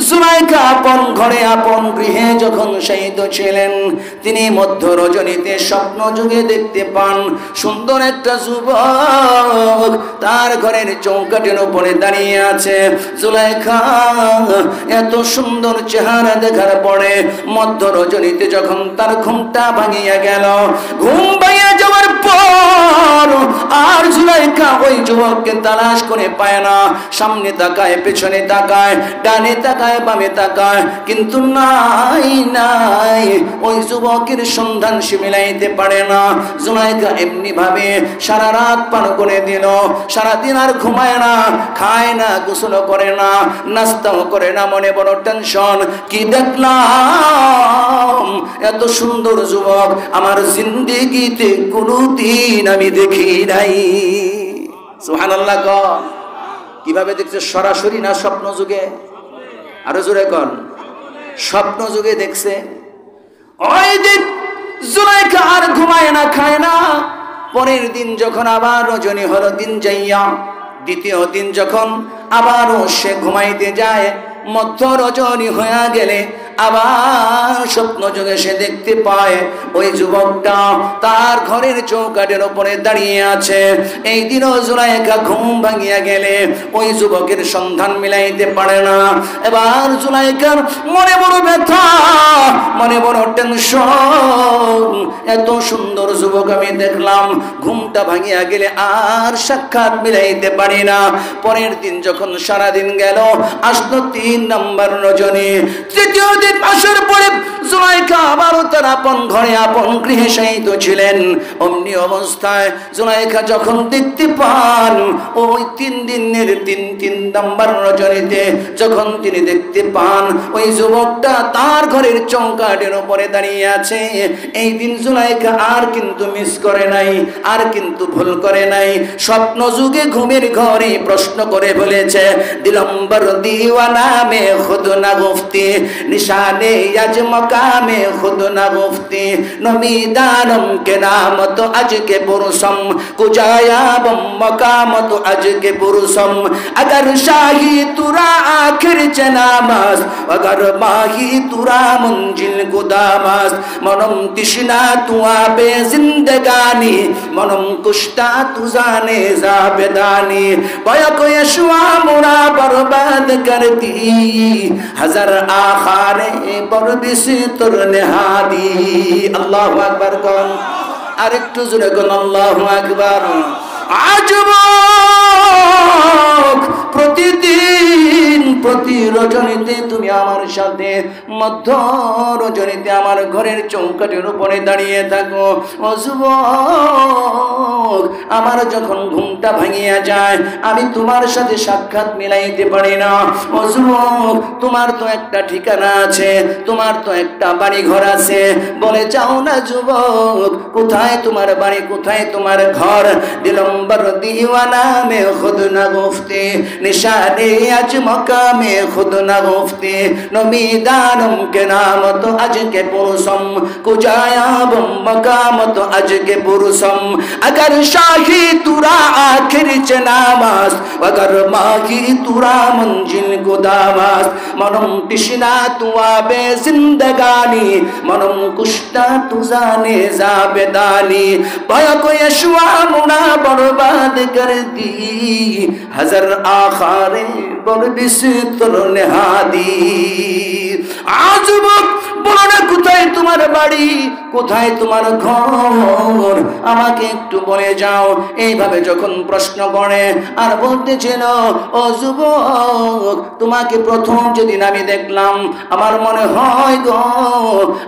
জুলাইখা আপন ঘরে আপন গৃহে যখন শয়িত ছিলেন, তিনি মধ্য রজনীতে স্বপ্ন যুগে দেখতে পান সুন্দর একটা যুবক তার ঘরের চৌকাঠের উপরে দাঁড়িয়ে আছে। জুলাইখা এত সুন্দর চেহারা দেখার পরে মধ্য রজনীতে যখন তার ঘুমটা ভাঙিয়া গেল, ঘুম ভাঙিয়া যাওয়ার পর আর জুলাইখা ওই যুবককে তালাশ করে পায় না। সামনে তাকায়, পেছনে তাকায়, ডানে তাকায়, বামে তাকায়, কিন্তু নাই নাই ওই যুবকের সন্ধান সে মিলাইতে পারে না। জুলাইখা এমনি ভাবে সারা রাত পার করে দিল, সারাদিন আর ঘুমায় না, খায় না, গোসল করে না, নাস্তাও করে না, মনে বড় টেনশন। কি দেখলাম, এত সুন্দর যুবক আমার জিন্দেগিতে কোনোদিন আমি দেখি নাই। সুবহানাল্লাহ। কন কিভাবে দেখছে? সরাসরি না স্বপ্ন যুগে? আরো জোরে কন। স্বপ্ন যুগে দেখছে। ওই দিন জুলাইখা আর ঘুমায় না, খায় না। পরের দিন যখন আবার রজনী হলো, দিন যাইয়া দ্বিতীয় দিন যখন আবারও সে ঘুমাইতে যায়, মধ্য রজনী হয়ে গেলে আবার স্বপ্ন যুগে সে দেখতে পায় ওই যুবকটা তার ঘরের চৌকাঠের উপরে দাঁড়িয়ে আছে। এই দিনও জুলাইখা ঘুম ভাঙিয়া গেলে ওই যুবকের সন্ধান মিলাইতে পারে না। এবার জুলাইখার মনে বড় ব্যথা, মনে বড় টেনশন। এত সুন্দর যুবক আমি দেখলাম, ঘুমটা ভাঙিয়া গেলে আর সাক্ষাৎ মিলাইতে পারি না। পরের দিন যখন সারাদিন গেল, আসলো 3 নম্বর রজনী। তৃতীয় দিন আসার পরে জুলাইখা আবারও তার আপন ঘরে আপন গৃহে শয়িত ছিলেন। অমনি অবস্থায় জুলাইখা যখন দেখতে পান ওই 3 দিনের 3 নম্বর রজনীতে যখন তিনি দেখতে পান ওই যুবকটা তার ঘরের চৌকাঠের উপরে দাঁড়িয়ে আছে, এই দিন জুলাইখা আর কিন্তু মিস করে নাই, আর কিন্তু ভুল করে নাই। স্বপ্ন যুগে ঘুমের ঘরে প্রশ্ন করে বলেছে, দিলম্বর দিওয়ানা মে খুদ না গুফতি, নিশানে আজ মকামে খুদ না গুফতি, নমিদানম के नाम तो आज के पुरुषम कुजायाबम मकाम तो आज के पुरुषम, अगर शाही तुरा आखिर चनामास, अगर माही तुरा मंजिल गुदामास, मनम तिश्ना तुआ बे जिंदगानी, मनम कुश्ता तुजाने जाबेदानी, बया को यशवा मुरा बर्बाद करती, हजार आखारे बरबिसी तुर नेहादी। अल्लाहु अकबर। कौन আর একটু জোরে কোন আল্লাহু আকবার। আজব প্রতিদিন প্রতি রজনীতে তুমি আমার সাথে মধ্য রজনীতে আমার ঘরের চৌকাঠের উপরে দাঁড়িয়ে থাকো। ও যুবক, আমার যখন ঘুমটা ভাঙিয়া যায় আমি তোমার সাথে সাক্ষাৎ মিলাইতে পারি না। ও যুবক, তোমার তো একটা ঠিকানা আছে, তোমার তো একটা বাড়ি ঘর আছে, বলে যাও না যুবক, কোথায় তোমার বাড়ি, কোথায় তোমার ঘর? দিলম্বর দিওয়ানা মে খুদ না গুফতি, নিশানে আজ মকামে খুদ না গুফতি, নমিদানম के नाम तो आज के पुरुषम, कुजायाबम मकाम तो आज के पुरुषम, अगर शाही तुरा आखिर चनामास, अगर माही तुरा मंजिल गुदामास, मनम तिश्ना तुआ बे जिंदगानी, मनम कुश्ता तुजाने जाबेदानी, बया को यशवा मुना बर्बाद कर दी, हजार आखारे बरबिसी तुर नेहादी। আজব বলো না, কোথায় তোমার বাড়ি, কোথায় তোমার ঘর, আমাকে একটু বলে যাও। এইভাবে যখন প্রশ্ন করে আর বলতেছিল, ও যুবক, তোমাকে প্রথম যেদিন আমি দেখলাম আমার মনে হয় গো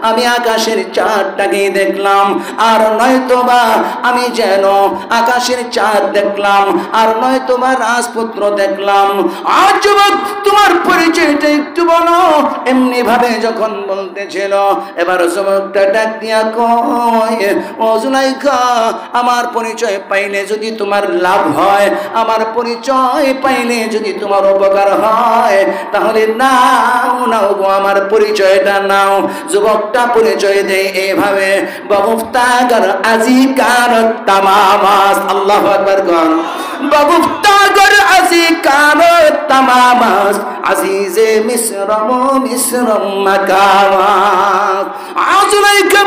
আমি আকাশের চাঁদটাকেই দেখলাম, আর নয়তোবা আমি যেন আকাশের চাঁদ দেখলাম, আর নয়তোবা রাজপুত্র দেখলাম। আর যুবক, তোমার পরিচয়টা একটু বলো। এমনি ভাবে যখন বলতেছিল, এবার যুবকটা ডাক দিয়া কয়, ও জুলাইখা, আমার পরিচয় পাইলে যদি তোমার লাভ হয়, আমার পরিচয় পাইলে যদি তোমার উপকার হয়, তাহলে নাও নাও গো, আমার পরিচয়টা নাও। যুবকটা পরিচয় দেয় এভাবে, বগুফতাগার আজিকার তামামাস। আল্লাহু আকবার। বগুফতাগর আজিকার তামামাস আজিজে মিসরম মিসরম মাকামাত। আজলাইকা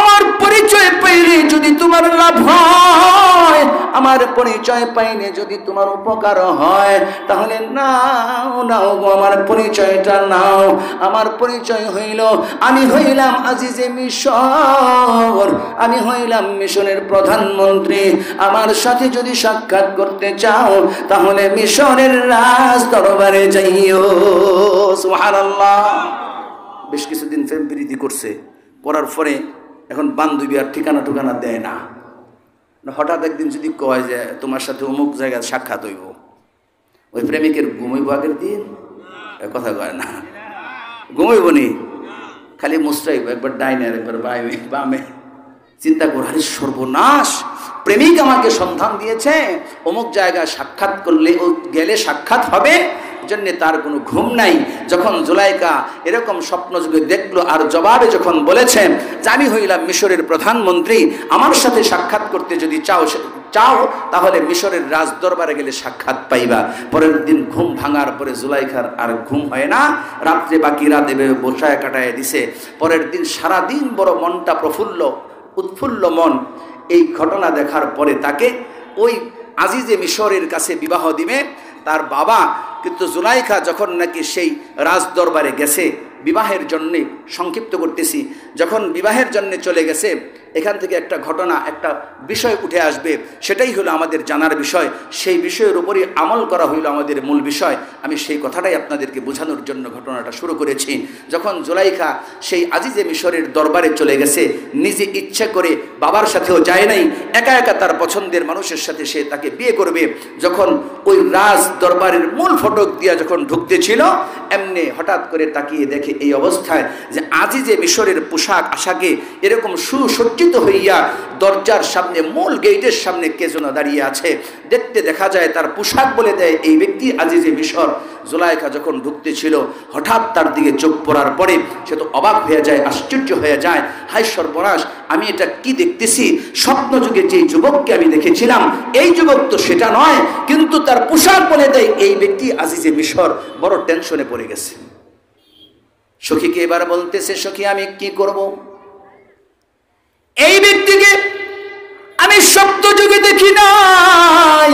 আমার পরিচয় পাইলে যদি তোমার লাভ হয়, আমার পরিচয় পাইলে যদি তোমার উপকার হয়, তাহলে নাও নাও গো, আমার পরিচয়টা নাও। আমার পরিচয় হইল আমি হইলাম আজিজে মিশর, আমি হইলাম মিশরের প্রধানমন্ত্রী। আমার সাথে যদি সাক্ষাৎ করতে চাও তাহলে মিশরের রাজ দরবারে যাইও। সুবহানাল্লাহ। বেশ কিছুদিন প্রেম প্রীতি করছে, করার পরে এখন বান্ধবী আর ঠিকানা টুকানা দেয় না। হঠাৎ একদিন যদি কয় যে তোমার সাথে অমুক জায়গায় সাক্ষাৎ হইব, ওই প্রেমিকের ঘুমাইব আগের দিন? কথা কয় না, ঘুমাইব নি, খালি মুস্তাইব, একবার ডাইনে একবার বামে। চিন্তা কর, আরে সর্বনাশ, প্রেমিক আমাকে সন্ধান দিয়েছে, অমুক জায়গায় সাক্ষাৎ করলে ও গেলে সাক্ষাৎ হবে, জন্যে তার কোনো ঘুম নাই। যখন জুলাইকা এরকম স্বপ্ন যুগে দেখলো আর জবাবে যখন বলেছেন যে আমি হইলাম মিশরের প্রধানমন্ত্রী, আমার সাথে সাক্ষাৎ করতে যদি চাও তাহলে মিশরের রাজ দরবারে গেলে সাক্ষাৎ পাইবা। পরের দিন ঘুম ভাঙার পরে জুলাইখার আর ঘুম হয় না, রাত্রে বাকি রাত এভাবে বসায় কাটায় দিছে। পরের দিন সারাদিন বড় মনটা প্রফুল্ল উৎফুল্ল মন। এই ঘটনা দেখার পরে তাকে ওই আজিজে মিশরের কাছে বিবাহ দিবে তার বাবা। কিন্তু জুলাইখা যখন নাকি সেই রাজ দরবারে গেছে বিবাহের জন্যে, সংক্ষিপ্ত করতেছি, যখন বিবাহের জন্যে চলে গেছে, এখান থেকে একটা ঘটনা, একটা বিষয় উঠে আসবে, সেটাই হলো আমাদের জানার বিষয়। সেই বিষয়ের উপরই আমল করা হইল আমাদের মূল বিষয়। আমি সেই কথাটাই আপনাদেরকে বোঝানোর জন্য ঘটনাটা শুরু করেছি। যখন জুলাইখা সেই আজিজে মিশরের দরবারে চলে গেছে, নিজে ইচ্ছা করে, বাবার সাথেও যায় নাই, একা একা তার পছন্দের মানুষের সাথে সে তাকে বিয়ে করবে। যখন ওই রাজ দরবারের মূল ফটক দিয়া যখন ঢুকতে ছিল, এমনি হঠাৎ করে তাকিয়ে দেখে এই অবস্থায় যে আজিজে মিশরের পোশাক আশাকে এরকম সুসজ্জিত হইয়া দরজার সামনে, মূল গেটের সামনে কে যেন দাঁড়িয়ে আছে। দেখতে দেখা যায় তার পোশাক বলে দেয় এই ব্যক্তি আজিজে মিশর। জুলাইখা যখন ঢুকতে ছিল, হঠাৎ তার দিকে চোখ পড়ার পরে সে তো অবাক হয়ে যায়, আশ্চর্য হয়ে যায়, হায় সর্বনাশ, আমি এটা কি দেখতেছি? স্বপ্ন যুগে যে যুবককে আমি দেখেছিলাম এই যুবক তো সেটা নয়, কিন্তু তার পোশাক বলে দেয় এই ব্যক্তি আজিজে মিশর। বড় টেনশনে পড়ে গেছে। সখীকে এবার বলতেছে, সখী আমি কি করব? এই ব্যক্তিকে আমি স্বপ্ন যুগে দেখি নাই,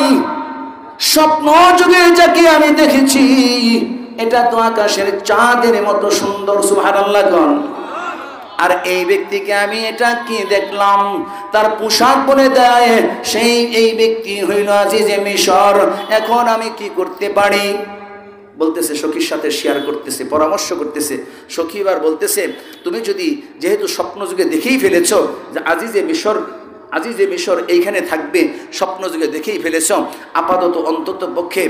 স্বপ্ন যুগে যাকে আমি দেখেছি এটা তো আকাশের চাঁদের মতো সুন্দর। সুবহানাল্লাহ। আর এই ব্যক্তিকে আমি এটা কি দেখলাম? তার পোশাক বলে দেয় সেই এই ব্যক্তি হইল আজিজে মিশর। এখন আমি কি করতে পারি? বলতেছে, সখীর সাথে শেয়ার করতেছে, পরামর্শ করতেছে। সখী এবার বলতেছে, তুমি যদি যেহেতু স্বপ্ন যুগে দেখেই ফেলেছ যে আজিজে মিশর এইখানে থাকবে, স্বপ্ন যুগে দেখেই ফেলেছ, আপাতত অন্তত পক্ষে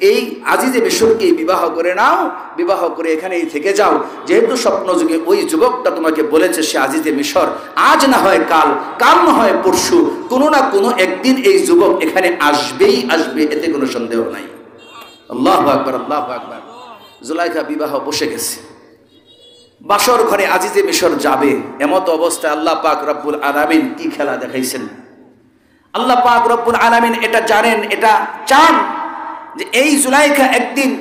এই আজিজে মিশরকে বিবাহ করে নাও, বিবাহ করে এখানেই থেকে যাও। যেহেতু স্বপ্ন যুগে ওই যুবকটা তোমাকে বলেছে সে আজিজে মিশর, আজ না হয় কাল, কাল না হয় পরশু, কোনো না কোনো একদিন এই যুবক এখানে আসবেই আসবে, এতে কোনো সন্দেহ নাই। আল্লাহু আকবার, আল্লাহু আকবার। জুলাইখা বিবাহ বসে গেছে, বাসর ঘরে আজিজে মিশর যাবে। এমত অবস্থায় আল্লাহ পাক রব্বুল আলামিন কি খেলা দেখাইছেন। আল্লাহ পাক রব্বুল আলামিন এটা জানেন, এটা চান যে এই জুলাইখা একদিন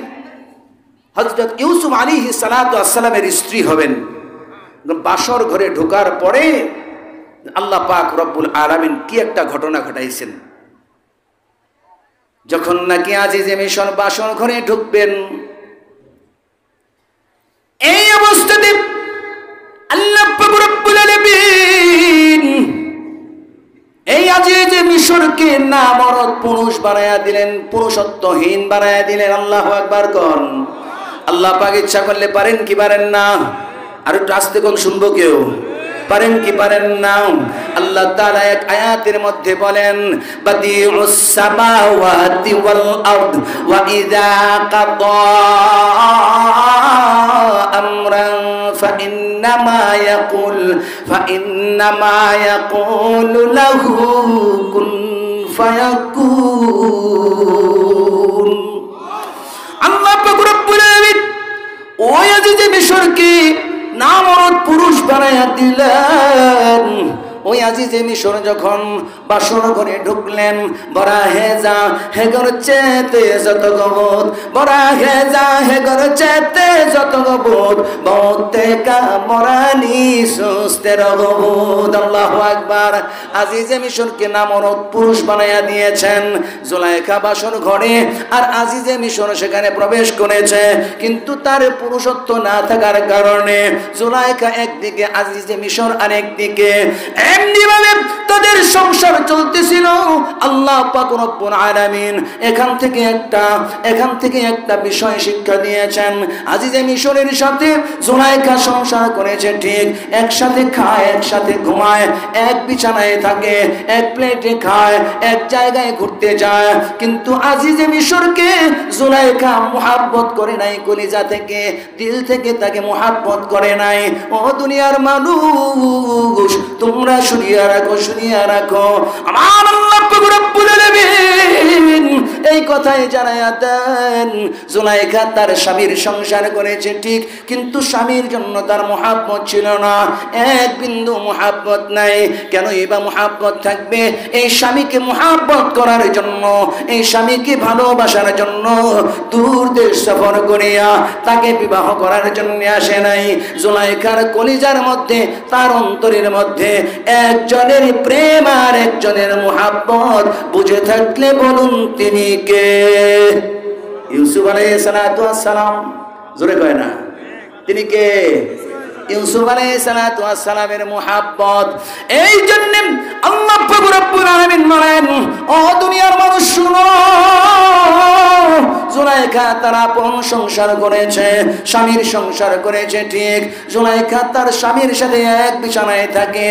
হযরত ইউসুফ আলাইহিস সালাতু ওয়াস সালামের স্ত্রী হবেন। বাসর ঘরে ঢোকার পরে আল্লাহ পাক রব্বুল আলামিন কি একটা ঘটনা ঘটাইছেন। যখন নাকি আজিজে মিশর বাসর ঘরে ঢুকবেন, এই অবস্থাতে আল্লাহ পাক রব্বুল আলামিন এই আজিজে মিশরকে নামরদ পুরুষ বানায়া দিলেন, পুরুষত্বহীন বানায়া দিলেন। আল্লাহু আকবার কোন। আল্লাহ পাক ইচ্ছা করলে পারেন কি পারেন না? আর একটু আস্তে কোন শুনবো কেউ? পারেন কি পারেন না? আল্লাহ তাআলা এক আয়াতের মধ্যে বলেন, বাদিউস সামাওয়াতি ওয়াল আরদ ওয়া ইযা কাদা আমরান ফাইন্নামা ইয়াকুলু লাহু কুন ফায়াকুন। আল্লাহ পাক রব্বুল আলামিন ওই আজিজে মিশরকে নামরদ পুরুষ বানায়া দিলেন। ওই আজিজে মিশর যখন বাসর ঘরে ঢুকলেন, বড়া হে যা হে ঘর চেতে যত গবত, বড়া হে যা হে ঘর চেতে যত গবত, বতে কা মরানি সুস্তের গবত। আল্লাহু আকবার। আজিজে মিশরকে নামরদ পুরুষ বানাইয়া দিয়েছেন জুলাইখা বাসর ঘরে, আর আজিজে মিশর সেখানে প্রবেশ করেছে, কিন্তু তার পুরুষত্ব না থাকার কারণে জুলাইখা একদিকে, আজিজে মিশর আরেকদিকে। এমনি ভাবে তাদের সংসার চলতেছিল। আল্লাহ পাক রব্বুল আলামিন এখান থেকে একটা বিষয় শিক্ষা দিয়েছেন। আজিজে মিশরের সাথে জুলাইখা সংসার করেছে ঠিক, একসাথে খায়, একসাথে ঘুমায়, এক বিছানায় থাকে, এক প্লেটে খায়, এক জায়গায় ঘুরতে যায়, কিন্তু আজিজে মিশরকে জুলাইখা মুহাব্বত করে নাই, কলিজা থেকে, দিল থেকে তাকে মুহাব্বত করে নাই। ও দুনিয়ার মানুষ, তোমরা শুনিয়া রাখো, আমার আল্লাহ রব্বুল আলামিন এই কথাই জানায়া দেন, জুলাইখা তার স্বামীর সংসার করেছে ঠিক, কিন্তু স্বামীর জন্য তার মুহাব্বত ছিল না, এক বিন্দু মুহাব্বত নাই। কেন এবার মুহাব্বত থাকবে? এই স্বামীকে মুহাব্বত করার জন্য, এই স্বামীকে ভালোবাসার জন্য দূর দেশ সফর করিয়া তাকে বিবাহ করার জন্য আসে নাই। জুলাইখার কলিজার মধ্যে, তার অন্তরের মধ্যে একজনের প্রেম আর একজনের মুহাব্বত বুঝে থাকলে বলুন তিনি কে? ইউসুফ আলাইহিস সালাতু ওয়াস সালাম। জোরে কয় না, তিনি কে? ইউসুফ আলাইহিস সালাতু ওয়াস সালামের মুহাব্বত। এই জন্য আল্লাহ পাক রব্বুল আলামিন বলেন, ও দুনিয়ার মানুষ শুনো, জুলাইখা তার আপন সংসার করেছে, স্বামীর সংসার করেছে ঠিক, জুলাইখা তার স্বামীর সাথে এক বিছানায় থাকে,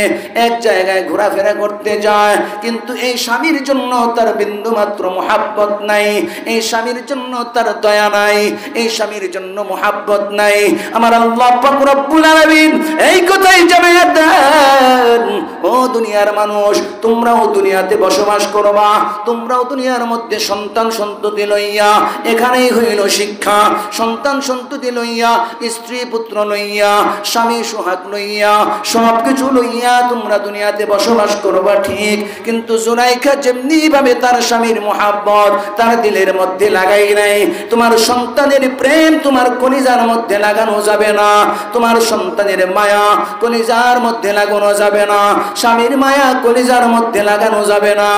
এক জায়গায় ঘোরাফেরা করতে যায়, কিন্তু এই স্বামীর জন্য তার বিন্দু মাত্র মুহাব্বত নাই, এই স্বামীর জন্য তার দয়া নাই, এই স্বামীর জন্য মুহাব্বত নাই। আমার আল্লাহ পাক রব্বুল আলামিন এই কথাই জানায়া দেন, ও দুনিয়ার মানুষ, তোমরাও দুনিয়াতে বসবাস করবা, তোমরাও দুনিয়ার মধ্যে সন্তান সন্ততি লইয়া, এখানেই হইল শিক্ষা, সন্তান সন্ততি লইয়া, স্ত্রী পুত্র লইয়া, স্বামী সোহাগ লইয়া, সবকিছু লইয়া তোমরা দুনিয়াতে বসবাস করবা ঠিক, কিন্তু জুলাইখা যেমনি ভাবে তার স্বামীর মুহাব্বত তার দিলের মধ্যে লাগাই নাই, তোমার সন্তানের প্রেম তোমার কলিজার মধ্যে লাগানো যাবে না, তোমার সন্তানের মায়া কলিজার মধ্যে লাগানো যাবে না, স্বামীর মায়া কলিজার মধ্যে লাগানো যাবে না,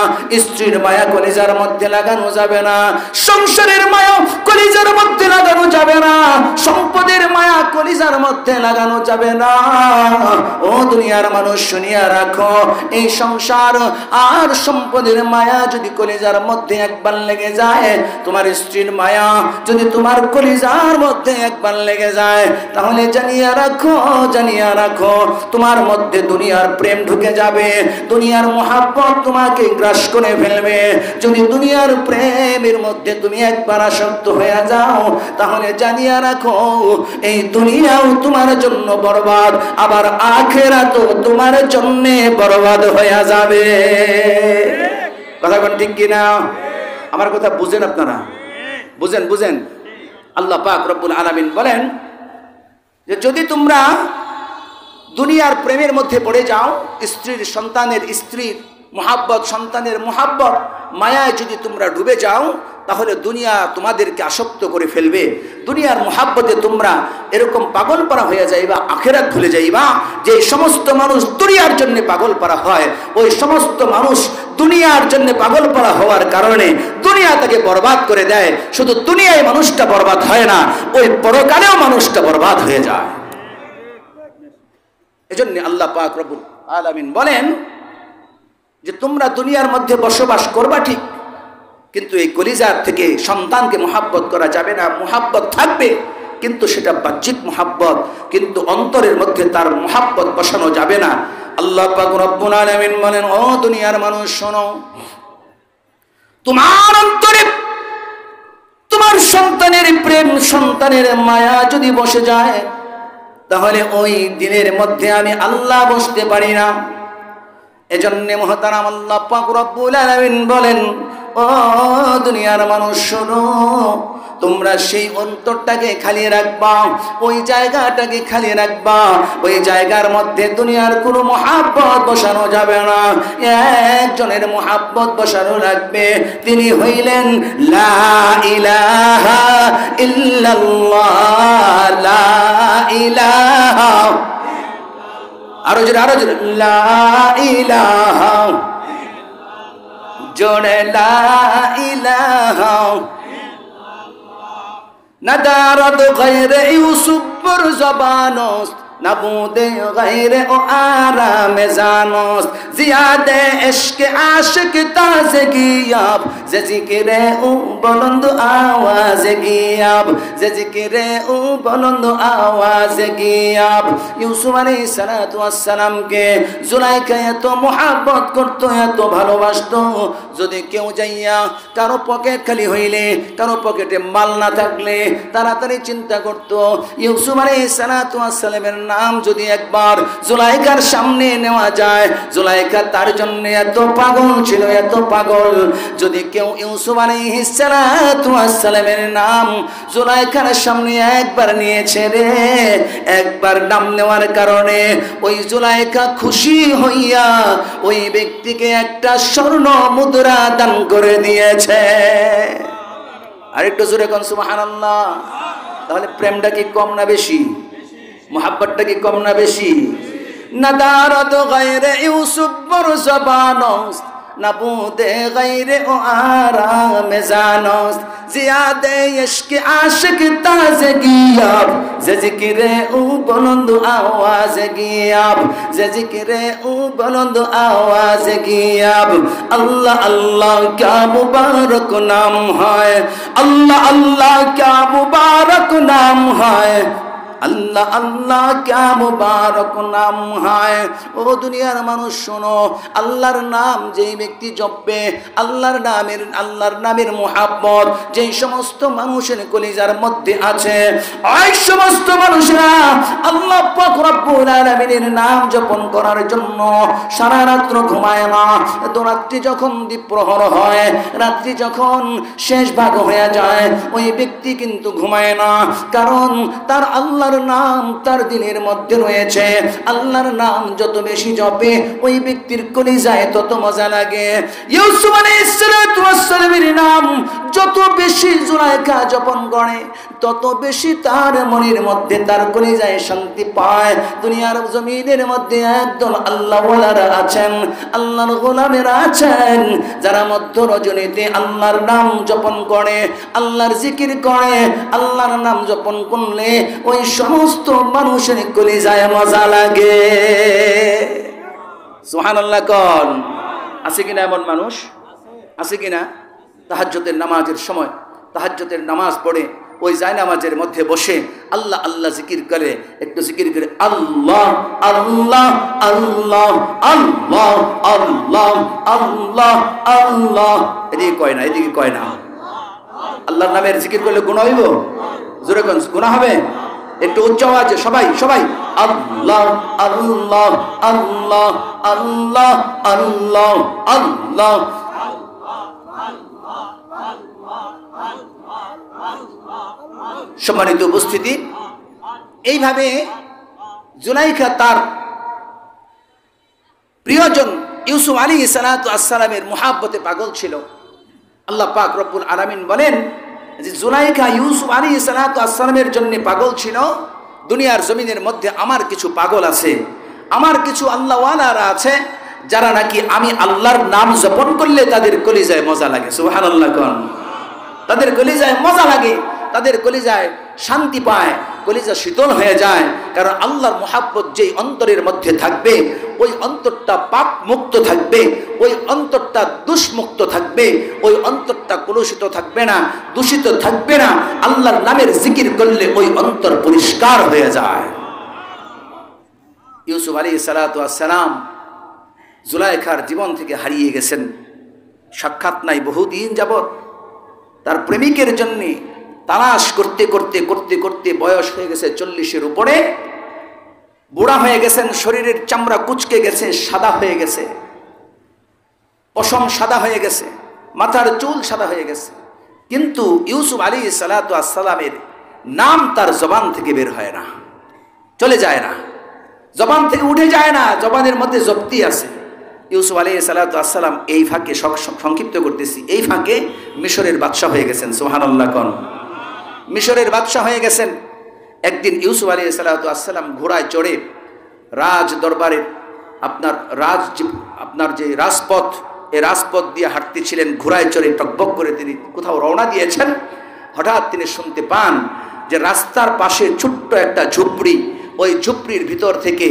স্ত্রীর মায়া কলিজার মধ্যে লাগানো যাবে না, সংসারের মায়া কলিজার মধ্যে লাগানো যাবে না, সম্পদের মায়া কলিজার মধ্যে লাগানো যাবে না। ও দুনিয়ার মানুষ শুনিয়া রাখো, এই সংসার আর সম্পদের মায়া যদি কলিজার মধ্যে একবার লেগে যায়, তোমার স্ত্রীর মায়া যদি তোমার কলিজার মধ্যে একবার লেগে যায়, তাহলে জানিয়া রাখো তোমার মধ্যে দুনিয়ার প্রেম ঢুকে যাবে, দুনিয়ার মুহাব্বত তোমাকে গ্রাস করে ফেলবে। যদি দুনিয়ার প্রেমের মধ্যে তুমি একবার আসক্ত হয়ে যাও, তাহলে জানিয়া রাখো এই দুনিয়াও তোমার জন্য বরবাদ, আবার আখিরাতও তোমার জন্য বরবাদ হয়ে যাবে। কথা কোন ঠিক কিনা? আমার কথা বুঝেন আপনারা? বুঝেন। আল্লাহ পাক রব্বুল আলামিন বলেন যে যদি তোমরা দুনিয়ার প্রেমের মধ্যে পড়ে যাও, স্ত্রীর মুহাব্বত, সন্তানের মুহাব্বত, মায়ায় যদি তোমরা ডুবে যাও, তাহলে দুনিয়া তোমাদেরকে আসক্ত করে ফেলবে। দুনিয়ার মুহাব্বতে তোমরা এরকম পাগল পারা হয়ে যাইবা, আখিরাত ভুলে যাইবা। যে সমস্ত মানুষ দুনিয়ার জন্য পাগল পারা হয়, ওই সমস্ত মানুষ দুনিয়ার জন্য পাগল পারা হওয়ার কারণে দুনিয়া তাকে বরবাদ করে দেয়। শুধু দুনিয়ায় মানুষটা বরবাদ হয় না, ওই পরকালেও মানুষটা বরবাদ হয়ে যায়। এজন্য আল্লাহ পাক রব্বুল আলামিন বলেন যে তোমরা দুনিয়ার মধ্যে বসবাস করবা ঠিক, কিন্তু এই কলিজার থেকে সন্তানকে মুহাব্বত করা যাবে না। মুহাব্বত থাকবে, কিন্তু সেটা বাহ্যিক মুহাব্বত, কিন্তু অন্তরের মধ্যে তার মুহাব্বত বসানো যাবে না। আল্লাহ পাক রব্বুল আলামিন বলেন, ও দুনিয়ার মানুষ শোনো, তোমার অন্তরে তোমার সন্তানের প্রেম, সন্তানের মায়া যদি বসে যায়, তাহলে ওই দিনের মধ্যে আমি আল্লাহ বসতে পারি না। এজন্য মুহতারাম আল্লাহ পাক রব্বুল আলামিন বলেন, ও দুনিয়ার মানুষ শোনো, তোমরা সেই অন্তরটাকে খালি রাখবা, ওই জায়গাটাকে খালি রাখবা। ওই জায়গার মধ্যে দুনিয়ার কোনো মহাব্বত বসানো যাবে না। একজনের মহাব্বত বসানো লাগবে, তিনি হইলেন লা ইলাহা ইল্লাল্লাহ, লা ইলাহা, আরো জোরে লা ইলাহা, জোরে লা ইলাহা। ندارد غیر یوسف پر زبانوست نبود غیر او آرام زانوست زیاد عشق عاشق تازگی یاب ز ذکر او بلند آوازگی یاب ز ذکر او بلند آوازگی یاب ইউসুফ আলাইহিস সালাতু ওয়াস সালামকে জুলাইখা এত মোহাব্বত করতো, এত ভালোবাসতো, যদি কেউ যাইয়া কারো পকেট খালি হইলে, কারো পকেটে মাল না থাকলে তাড়াতাড়ি চিন্তা করতো ইউসুফ আলাইহিস সালাতু ওয়াস সালামের নাম যদি একবার জুলাইখার সামনে নেওয়া যায়। জুলাইখা তার জন্য এত পাগল ছিল, এত পাগল। যদি কেউ ইউসুফ আলাইহিস সালাতু ওয়াস সালামের নাম জুলাইখার সামনে একবার নিয়েছে রে, একবার নাম নেওয়ার কারণে ওই জুলাইখা খুশি হইয়া ওই ব্যক্তিকে একটা স্বর্ণ মুদ্রা দান করে দিয়েছে। আরেকটু জোরে কোন সুবহানাল্লাহ। তাহলে প্রেমটা কি কম না বেশি? মোহাব্বতটা কি কম না বেশি? নাদারত গায়রে ইউসুফ বর জবানস্ত নবুদে গায়রে ও আরাম জানস্ত জিয়াদে ইশক আশিক তাজগি আব যে জিকিরে ও বুলন্দ আওয়াজগি আব যে জিকিরে ও বুলন্দ আওয়াজগি আব আল্লাহ আল্লাহ क्या मुबारक नाम है, अल्लाह अल्लाह क्या मुबारक नाम है, আল্লাহ আল্লাহ क्या মুবারক নাম হয়। ও দুনিয়ার মানুষ শোনো, আল্লাহর নাম যেই ব্যক্তি জপবে, আল্লাহর নামের মুহাব্বত যেই সমস্ত মানুষের কলিজার মধ্যে আছে, ওই সমস্ত মানুষরা আল্লাহ পাক রব্বুল আলামিনের নাম জপন করার জন্য সারা রাত্র ঘুমায় না। তো রাত্রি যখন দ্বীপ্রহর হয়, রাত্রি যখন শেষ ভাগ হয়ে যায়, ওই ব্যক্তি কিন্তু ঘুমায় না, কারণ তার আল্লাহর নাম তার দিলের মধ্যে রয়েছে। আল্লাহর নাম যত বেশি জপে ওই ব্যক্তির কলিজায় তত মজা লাগে। ইউসুফ আলাইহিস সালাতু ওয়াস সালামের নাম যত বেশি জুলাইখা জপন করে, তত বেশি তার মনের মধ্যে, তার কলিজায় শান্তি পায়। দুনিয়ার জমিনের মধ্যে একদল আল্লাহওয়ালারা আছেন, আল্লাহর গোলামেরা আছেন, যারা মধ্য রজনীতে আল্লাহর নাম জপন করে, আল্লাহর জিকির করে। আল্লাহর নাম জপন করলে ওই সমস্ত মানুষের কলিজায় মজা লাগে। সুবহানাল্লাহ কোন আছে কিনা এমন মানুষ? আছে কিনা? তাহাজ্জুদের নামাজের সময় তাহাজ্জুদের নামাজ পড়ে ওই জায়নামাজের মধ্যে বসে আল্লাহ আল্লাহ জিকির করে, একটু জিকির করে আল্লাহ আল্লাহ আল্লাহ আল্লাহ আল্লাহ আল্লাহ আল্লাহ, এদিকে কয় না, এদিকে কয় না। আল্লাহর নামের জিকির করলে গুনাহ হইব? জোরে কোন গুনাহ হবে? একটু উচ্চ আওয়াজে সবাই সবাই আল্লাহ আল্লাহ আল্লাহ আল্লাহ আল্লাহ আল্লাহ। সম্মানিত উপস্থিতি, এইভাবে জুলাইখা তার প্রিয়জন ইউসুফ আলাইহিস সালাতু ওয়াস সালামের মুহাব্বতে পাগল ছিল। আল্লাহ পাক রব্বুল আলামিন বলেন যে জুলাইখা ইউসুফ আলাইহিস সালাতু ওয়াস সালামের জন্য পাগল ছিল। দুনিয়ার জমিনের মধ্যে আমার কিছু পাগল আছে, আমার কিছু আল্লাহওয়ালারা আছে, যারা নাকি আমি আল্লাহর নাম জপন করলে তাদের কলিজায় মজা লাগে। সুবহানাল্লাহ কোন? তাদের কলিজায় মজা লাগে, তাদের কলিজায় শান্তি পায়, কলিজা শীতল হয়ে যায়। কারণ আল্লাহর মুহাব্বত যেই অন্তরের মধ্যে থাকবে, ওই অন্তরটা পাপ মুক্ত থাকবে, ওই অন্তরটা দুষ্মুক্ত থাকবে, ওই অন্তরটা কলুষিত থাকবে না, দূষিত থাকবে না। আল্লাহর নামের জিকির করলে ওই অন্তর পরিষ্কার হয়ে যায়। ইউসুফ আলাইহিস সালাতু ওয়াস সালাম জুলাইখার জীবন থেকে হারিয়ে গেছেন, সাক্ষাৎ নাই বহুদিন যাবত। তার প্রেমিকের জন্য তালাশ করতে করতে করতে করতে বয়স হয়ে গেছে 40-এর উপরে, বুড়া হয়ে গেছেন, শরীরের চামড়া কুচকে গেছে, সাদা হয়ে গেছে, পশম সাদা হয়ে গেছে, মাথার চুল সাদা হয়ে গেছে, কিন্তু ইউসুফ আলাইহিস সালাতু ওয়াস সালামের নাম তার জবান থেকে বের হয় না, চলে যায় না, জবান থেকে উঠে যায় না, জবানের মধ্যে জপ্তি আছে। ইউসুফ আলাইহিস সালাতু ওয়াস সালাম এই ফাঁকে, সংক্ষিপ্ত করতেছি, এই ফাঁকে মিশরের বাদশা হয়ে গেছেন। সুবহানাল্লাহ কোন, মিশরের বাদশা হয়ে গেছেন। একদিন ইউসুফ আলাইহিস সালাতু ওয়াস সালাম ঘোড়ায় চড়ে রাজ দরবারের আপনার যে রাজপথ, এই রাজপথ দিয়ে হাঁটতেছিলেন, ঘোড়ায় চড়ে টকবক করে তিনি কোথাও রওনা দিয়েছেন। হঠাৎ তিনি শুনতে পান যে রাস্তার পাশে ছোট্ট একটা ঝুপড়ি, ওই ঝুপড়ির ভিতর থেকে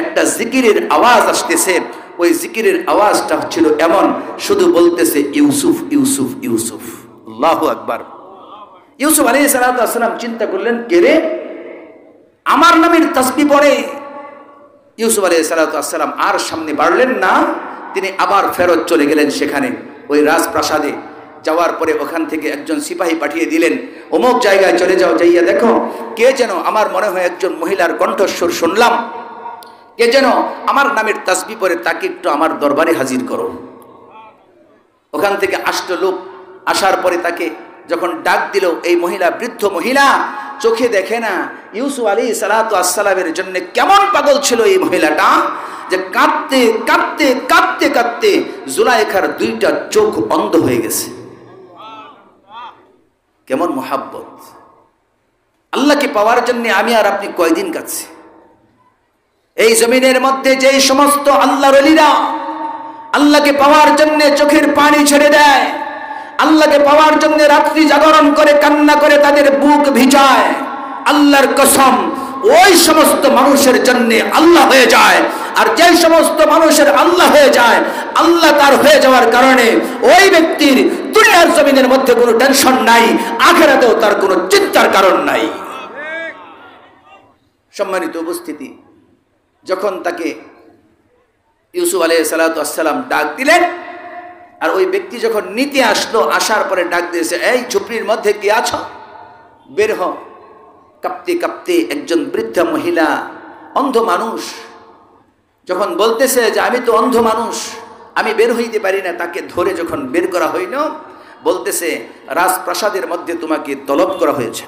একটা জিকিরের আওয়াজ আসতেছে। ওই জিকিরের আওয়াজটা ছিল এমন, শুধু বলতেছে ইউসুফ ইউসুফ ইউসুফ। আল্লাহু আকবার। ইউসুফ আলাইহিস সালাতু ওয়াস সালাম চিন্তা করলেন, কে রে আমার নামের তাসবিহ পড়ে? ইউসুফ আলাইহিস সালাতু ওয়াস সালাম আর সামনে বাড়লেন না, তিনি আবার ফেরত চলে গেলেন সেখানে, ওই রাজপ্রাসাদে। যাওয়ার পরে ওখান থেকে একজন সিপাহী পাঠিয়ে দিলেন, অমুক জায়গায় চলে যাও, যাইয়া দেখো কে যেন, আমার মনে হয় একজন মহিলার কণ্ঠস্বর শুনলাম, কে যেন আমার নামের তাসবিহ পড়ে, তাকে একটু আমার দরবারে হাজির করো। ওখান থেকে আসলো লোক, আসার পরে তাকে যখন ডাক দিল, এই মহিলা, বৃদ্ধ মহিলা, চোখে দেখে না। ইউসুফ আলাইহিস সালাতু ওয়াস সালামের জন্য কেমন পাগল ছিল এই মহিলাটা, যে কাঁদতে কাঁদতে কাঁদতে কাঁদতে জুলাইখার দুইটা চোখ অন্ধ হয়ে গেছে। কেমন মোহাব্বত! আল্লাহকে পাওয়ার জন্য আমি আর আপনি কয়দিন কাটছি? এই জমিনের মধ্যে যেই সমস্ত আল্লাহর ওলিরা আল্লাহকে পাওয়ার জন্য চোখের পানি ছেড়ে দেয়, আল্লাহকে পাওয়ার জন্য রাত্রি জাগরণ করে কান্না করে তাদের বুক ভিজায়, আল্লাহর কসম ওই সমস্ত মানুষের জন্য আল্লাহ হয়ে যায়। আর যে সমস্ত মানুষের আল্লাহ হয়ে যায়, আল্লাহ তার হয়ে যাওয়ার কারণে ওই ব্যক্তির দুনিয়ার জমিনের মধ্যে কোনো টেনশন নাই, আখিরাতেও তার কোনো চিন্তার কারণ নাই। সম্মানিত উপস্থিতি, যখন তাকে ইউসুফ আলাইহিস সালাতু ওয়াস সালাম ডাক দিলেন, আর ওই ব্যক্তি যখন নিতে আসলো, আসার পরে ডাক দিয়েছে, এই ঝুপড়ির মধ্যে কে আছো, বের হও। কাঁপতে কাঁপতে একজন বৃদ্ধা মহিলা, অন্ধ মানুষ, যখন বলতেছে যে আমি তো অন্ধ মানুষ, আমি বের হইতে পারি না, তাকে ধরে যখন বের করা হইল, বলতেছে রাজপ্রাসাদের মধ্যে তোমাকে তলব করা হয়েছে।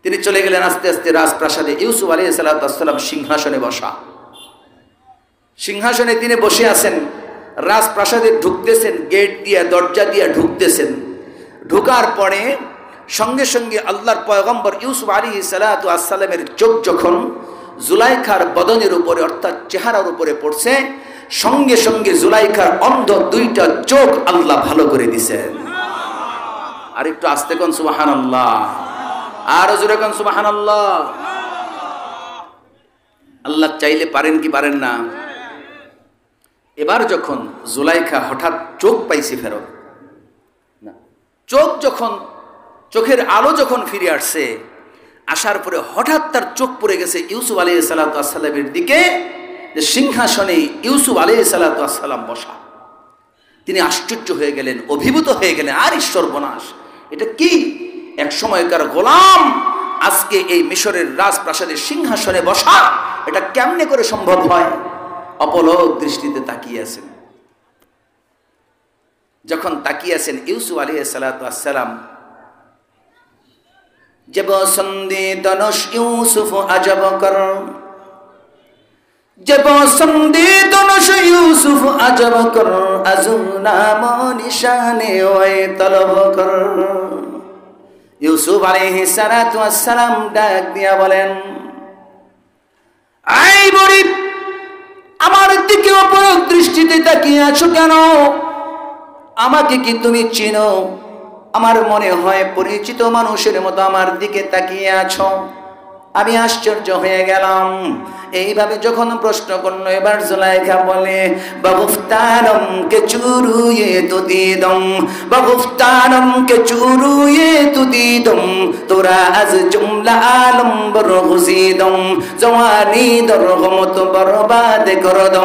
তিনি চলে গেলেন আস্তে আস্তে রাজপ্রাসাদে। ইউসুফ আলাইহিস সালাতু ওয়াস সালাম সিংহাসনে বসা, সিংহাসনে তিনি বসে আছেন, রাজপ্রাসাদে ঢুকতেছেন, গেট দিয়া দরজা দিয়া ঢুকতেছেন। ঢুকার পরে সঙ্গে সঙ্গে আল্লাহর পয়গম্বর ইউসুফ আলাইহিস সালাতু ওয়াস সালামের চোখ যখন জুলাইখার বদনের উপরে, অর্থাৎ চেহারার উপরে পড়ছে, সঙ্গে সঙ্গে জুলাইখার অন্ধ দুইটা চোখ আল্লাহ ভালো করে দিছেন। আর একটু আস্তে কোন সুবহানাল্লাহ, আর জোরে কোন সুবহানাল্লাহ। আল্লাহ চাইলে পারেন কি পারেন না? এবার যখন জুলাইখা হঠাৎ চোখ পাইছে ফেরত, না, চোখ যখন, চোখের আলো যখন ফিরে আসছে, আসার পরে হঠাৎ তার চোখ পড়ে গেছে ইউসুফ আলাইহিস সালাতু ওয়াস সালামের দিকে, যে সিংহাসনে ইউসুফ আলাইহিস সালাতু ওয়াস সালাম বসা। তিনি আশ্চর্য হয়ে গেলেন, অভিভূত হয়ে গেলেন। আর সর্বনাশ, এটা কি? এক সময়কার গোলাম আজকে এই মিশরের রাজপ্রাসাদের সিংহাসনে বসা, এটা কেমনে করে সম্ভব হয়? অপলক দৃষ্টিতে তাকিয়ে আছেন। যখন তাকিয়ে আছেন, ইউসুফ আলাইহিস সালাতু ওয়াস সালাম, जब संदे धनुष यूसुफ अजब कर, जब संदे धनुष यूसुफ अजब कर, अजू नाम निशाने ओए तलब कर। ইউসুফ আলাইহিস সালাতু ওয়াস সালাম ডাক দিয়া বলেন, আই বুড়ি, আমার দিকে অপলক দৃষ্টিতে তাকিয়ে আছো কেন? আমাকে কি তুমি চিনো? আমার মনে হয় পরিচিত মানুষের মতো আমার দিকে তাকিয়ে আছো। আমি আশ্চর্য হয়ে গেলাম। এইভাবে যখন প্রশ্ন করলো, এবার জুলাইখা বলে, বাগুফতানম কে চুরুয়ে তুদিদম, বাগুফতানম কে চুরুয়ে তুদিদম, তোরা আজ জুমলা আলম বরগুজিদম, জওয়ানি দরগমত বরবাদ করদম।